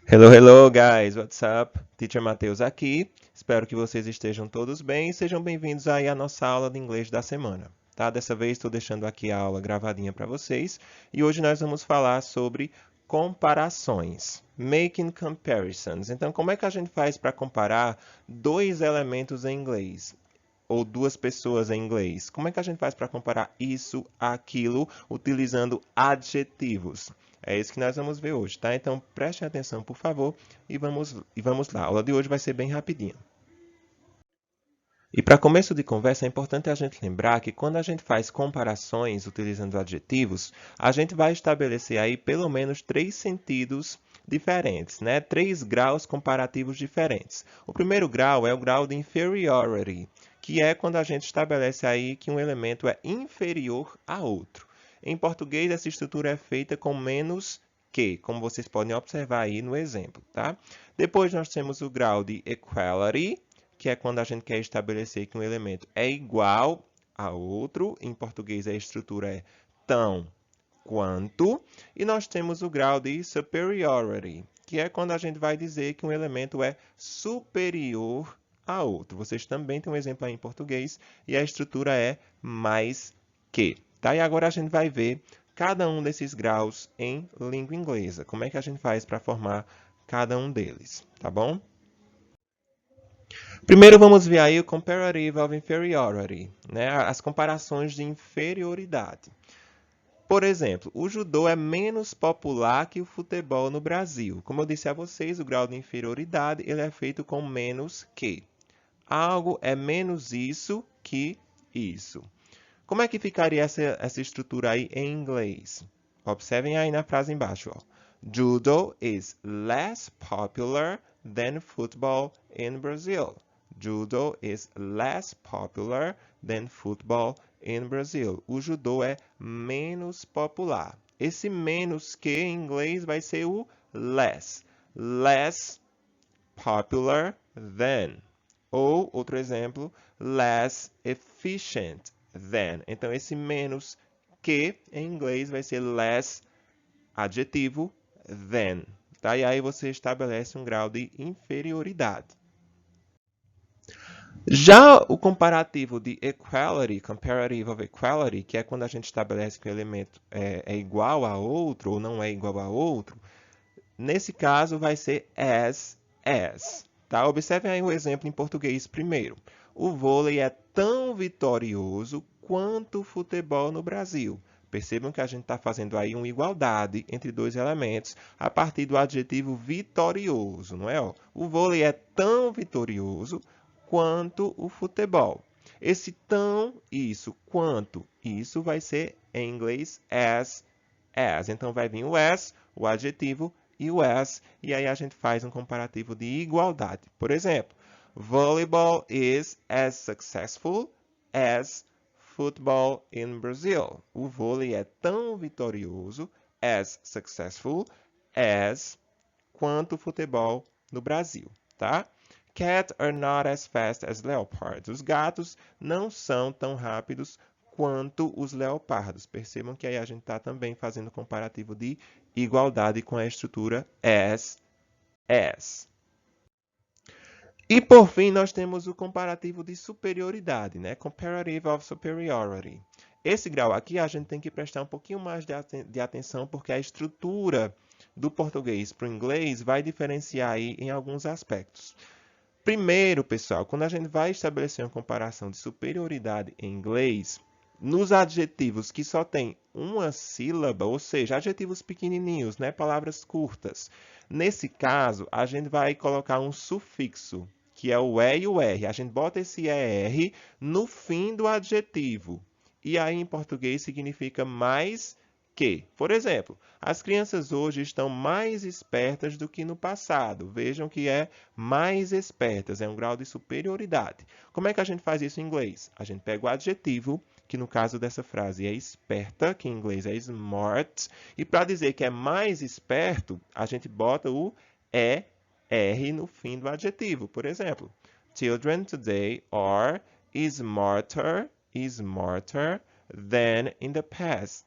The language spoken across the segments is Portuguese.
Hello, hello, guys. What's up? Teacher Matheus aqui. Espero que vocês estejam todos bem e sejam bem-vindos aí à nossa aula de inglês da semana. Tá? Dessa vez estou deixando aqui a aula gravadinha para vocês e hoje nós vamos falar sobre comparações, making comparisons. Então, como é que a gente faz para comparar dois elementos em inglês? Ou duas pessoas em inglês. Como é que a gente faz para comparar isso, aquilo, utilizando adjetivos? É isso que nós vamos ver hoje, tá? Então prestem atenção, por favor, e vamos lá. A aula de hoje vai ser bem rapidinha. E para começo de conversa, é importante a gente lembrar que quando a gente faz comparações utilizando adjetivos, a gente vai estabelecer aí pelo menos três sentidos diferentes, né? Três graus comparativos diferentes. O primeiro grau é o grau de inferiority, que é quando a gente estabelece aí que um elemento é inferior a outro. Em português, essa estrutura é feita com menos que, como vocês podem observar aí no exemplo, tá? Depois nós temos o grau de equality, que é quando a gente quer estabelecer que um elemento é igual a outro. Em português, a estrutura é tão quanto. E nós temos o grau de superiority, que é quando a gente vai dizer que um elemento é superior a outro. Vocês também têm um exemplo aí em português, e a estrutura é mais que. Tá? E agora a gente vai ver cada um desses graus em língua inglesa. Como é que a gente faz para formar cada um deles, tá bom? Primeiro vamos ver aí o comparative of inferiority, né? As comparações de inferioridade. Por exemplo, o judô é menos popular que o futebol no Brasil. Como eu disse a vocês, o grau de inferioridade ele é feito com menos que. Algo é menos isso que isso. Como é que ficaria essa estrutura aí em inglês? Observem aí na frase embaixo. Ó. Judo is less popular than football in Brazil. Judo is less popular than football in Brazil. O judô é menos popular. Esse menos que em inglês vai ser o less. Less popular than. Ou, outro exemplo, less efficient than. Então, esse menos que em inglês vai ser less adjetivo than. Tá? E aí você estabelece um grau de inferioridade. Já o comparativo de equality, comparative of equality, que é quando a gente estabelece que o elemento é igual a outro ou não é igual a outro, nesse caso vai ser as. Tá? Observem aí o exemplo em português primeiro. O vôlei é tão vitorioso quanto o futebol no Brasil. Percebam que a gente está fazendo aí uma igualdade entre dois elementos a partir do adjetivo vitorioso, não é? Ó, o vôlei é tão vitorioso quanto o futebol. Esse tão, isso, quanto, isso vai ser em inglês as. Então vai vir o as, o adjetivo e o as, e aí a gente faz um comparativo de igualdade. Por exemplo, volleyball is as successful as football in Brazil. O vôlei é tão vitorioso, as successful, as quanto o futebol no Brasil, tá? Cats are not as fast as leopards. Os gatos não são tão rápidos quanto os leopardos. Percebam que aí a gente está também fazendo comparativo de igualdade com a estrutura as. E por fim, nós temos o comparativo de superioridade, né? Comparative of superiority. Esse grau aqui a gente tem que prestar um pouquinho mais de atenção porque a estrutura do português para o inglês vai diferenciar aí em alguns aspectos. Primeiro, pessoal, quando a gente vai estabelecer uma comparação de superioridade em inglês, nos adjetivos que só tem uma sílaba, ou seja, adjetivos pequenininhos, né, palavras curtas. Nesse caso, a gente vai colocar um sufixo, que é o e e o r. A gente bota esse er no fim do adjetivo. E aí, em português, significa mais que. Por exemplo, as crianças hoje estão mais espertas do que no passado. Vejam que é mais espertas, é um grau de superioridade. Como é que a gente faz isso em inglês? A gente pega o adjetivo, que no caso dessa frase é esperta, que em inglês é smart, e para dizer que é mais esperto, a gente bota o er no fim do adjetivo. Por exemplo, children today are smarter than in the past.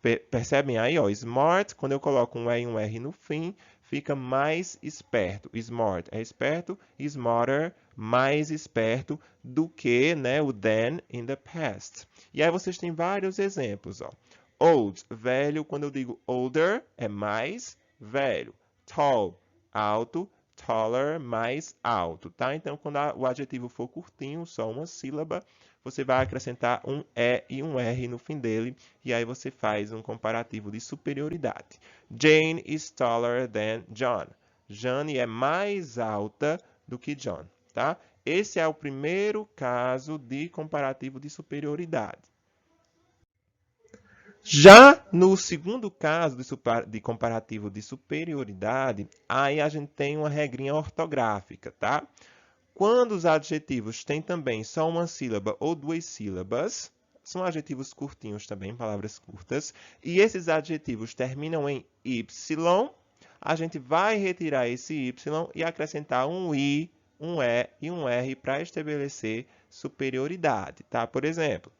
Percebem aí, ó, smart, quando eu coloco um E e um R no fim, fica mais esperto. Smart é esperto, smarter, mais esperto do que, né, o than in the past. E aí vocês têm vários exemplos, ó. Old, velho, quando eu digo older, é mais velho. Tall, alto, taller, mais alto, tá? Então, quando o adjetivo for curtinho, só uma sílaba, você vai acrescentar um E e um R no fim dele, e aí você faz um comparativo de superioridade. Jane is taller than John. Jane é mais alta do que John, tá? Esse é o primeiro caso de comparativo de superioridade. Já no segundo caso de comparativo de superioridade, aí a gente tem uma regrinha ortográfica, tá? Quando os adjetivos têm também só uma sílaba ou duas sílabas, são adjetivos curtinhos também, palavras curtas, e esses adjetivos terminam em Y, a gente vai retirar esse Y e acrescentar um I, um E e um R para estabelecer superioridade, tá? Por exemplo,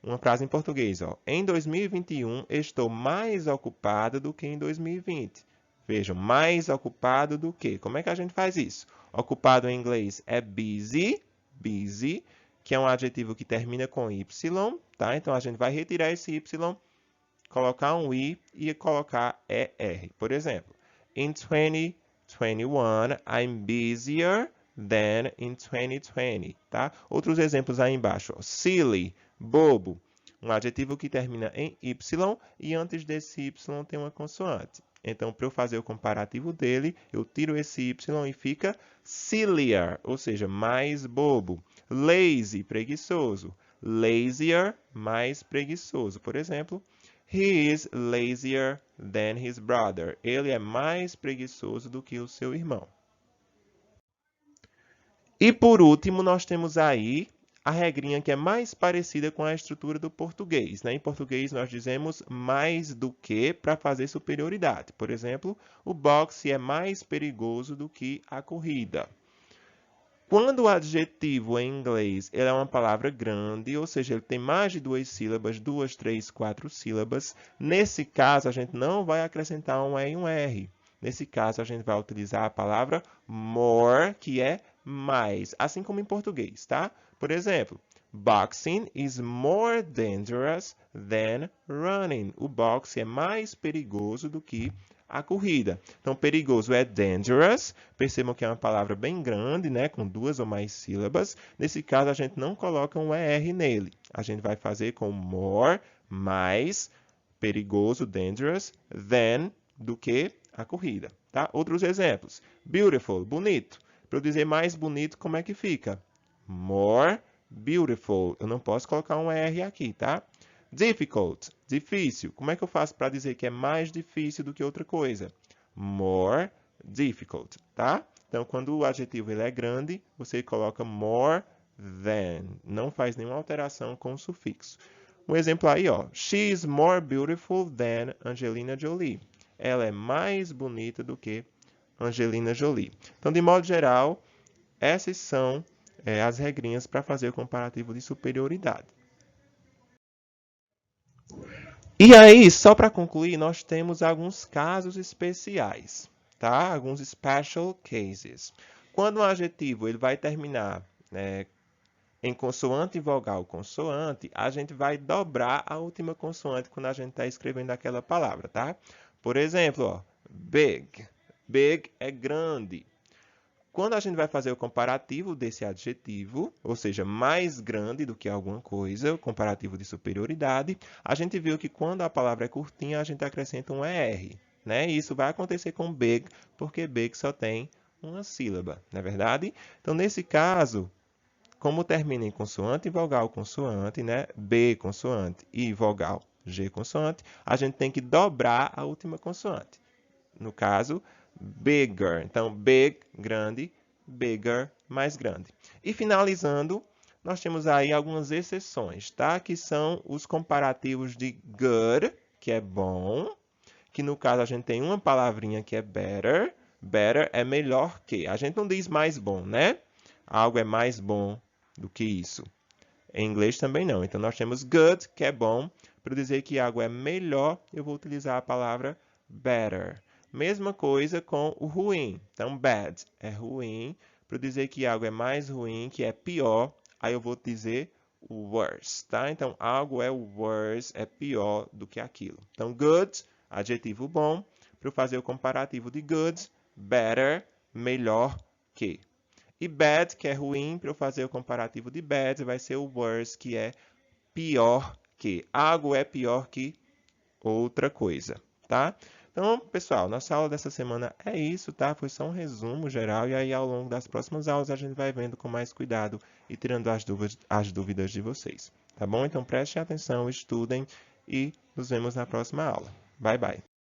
uma frase em português, ó. Em 2021, estou mais ocupado do que em 2020. Vejam, mais ocupado do que. Como é que a gente faz isso? Ocupado em inglês é busy, busy, que é um adjetivo que termina com Y, tá? Então, a gente vai retirar esse Y, colocar um I e colocar ER. Por exemplo, in 2021, I'm busier than in 2020, tá? Outros exemplos aí embaixo, ó. Silly, bobo, um adjetivo que termina em Y e antes desse Y tem uma consoante. Então, para eu fazer o comparativo dele, eu tiro esse Y e fica sillier, ou seja, mais bobo. Lazy, preguiçoso. Lazier, mais preguiçoso. Por exemplo, he is lazier than his brother. Ele é mais preguiçoso do que o seu irmão. E por último, nós temos aí a regrinha que é mais parecida com a estrutura do português, né? Em português, nós dizemos mais do que para fazer superioridade. Por exemplo, o boxe é mais perigoso do que a corrida. Quando o adjetivo em inglês ele é uma palavra grande, ou seja, ele tem mais de duas sílabas, 2, 3, 4 sílabas, nesse caso, a gente não vai acrescentar um E e um R. Nesse caso, a gente vai utilizar a palavra more, que é mais, assim como em português, tá? Por exemplo, boxing is more dangerous than running. O boxe é mais perigoso do que a corrida. Então, perigoso é dangerous. Percebam que é uma palavra bem grande, né? Com duas ou mais sílabas. Nesse caso, a gente não coloca um ER nele. A gente vai fazer com more, mais, perigoso, dangerous, than, do que a corrida. Tá? Outros exemplos. Beautiful, bonito. Para eu dizer mais bonito, como é que fica? More beautiful. Eu não posso colocar um R aqui, tá? Difficult, difícil. Como é que eu faço para dizer que é mais difícil do que outra coisa? More difficult, tá? Então, quando o adjetivo ele é grande, você coloca more than. Não faz nenhuma alteração com o sufixo. Um exemplo aí, ó. She is more beautiful than Angelina Jolie. Ela é mais bonita do que Angelina Jolie. Então, de modo geral, essas são as regrinhas para fazer o comparativo de superioridade. E aí, só para concluir, nós temos alguns casos especiais, tá? Alguns special cases. Quando um adjetivo ele vai terminar em consoante, vogal, consoante, a gente vai dobrar a última consoante quando a gente está escrevendo aquela palavra, tá? Por exemplo, ó, big. Big é grande. Quando a gente vai fazer o comparativo desse adjetivo, ou seja, mais grande do que alguma coisa, o comparativo de superioridade, a gente viu que quando a palavra é curtinha, a gente acrescenta um ER, né? E isso vai acontecer com big, porque big só tem uma sílaba, não é verdade? Então, nesse caso, como termina em consoante, vogal, consoante, né? B consoante e vogal, G consoante, a gente tem que dobrar a última consoante. No caso, bigger. Então, big, grande, bigger, mais grande. E finalizando, nós temos aí algumas exceções, tá? Que são os comparativos de good, que é bom, que no caso a gente tem uma palavrinha que é better. Better é melhor que. A gente não diz mais bom, né? Algo é mais bom do que isso. Em inglês também não. Então, nós temos good, que é bom. Para dizer que algo é melhor, eu vou utilizar a palavra better. Mesma coisa com o ruim. Então, bad é ruim. Para dizer que algo é mais ruim, que é pior, aí eu vou dizer worse, tá? Então, algo é worse, é pior do que aquilo. Então, good, adjetivo bom. Para fazer o comparativo de good, better, melhor que. E bad, que é ruim, para eu fazer o comparativo de bad, vai ser o worse, que é pior que. Algo é pior que outra coisa, tá? Então, pessoal, nossa aula dessa semana é isso, tá? Foi só um resumo geral e aí ao longo das próximas aulas a gente vai vendo com mais cuidado e tirando as dúvidas de vocês, tá bom? Então prestem atenção, estudem e nos vemos na próxima aula. Bye, bye!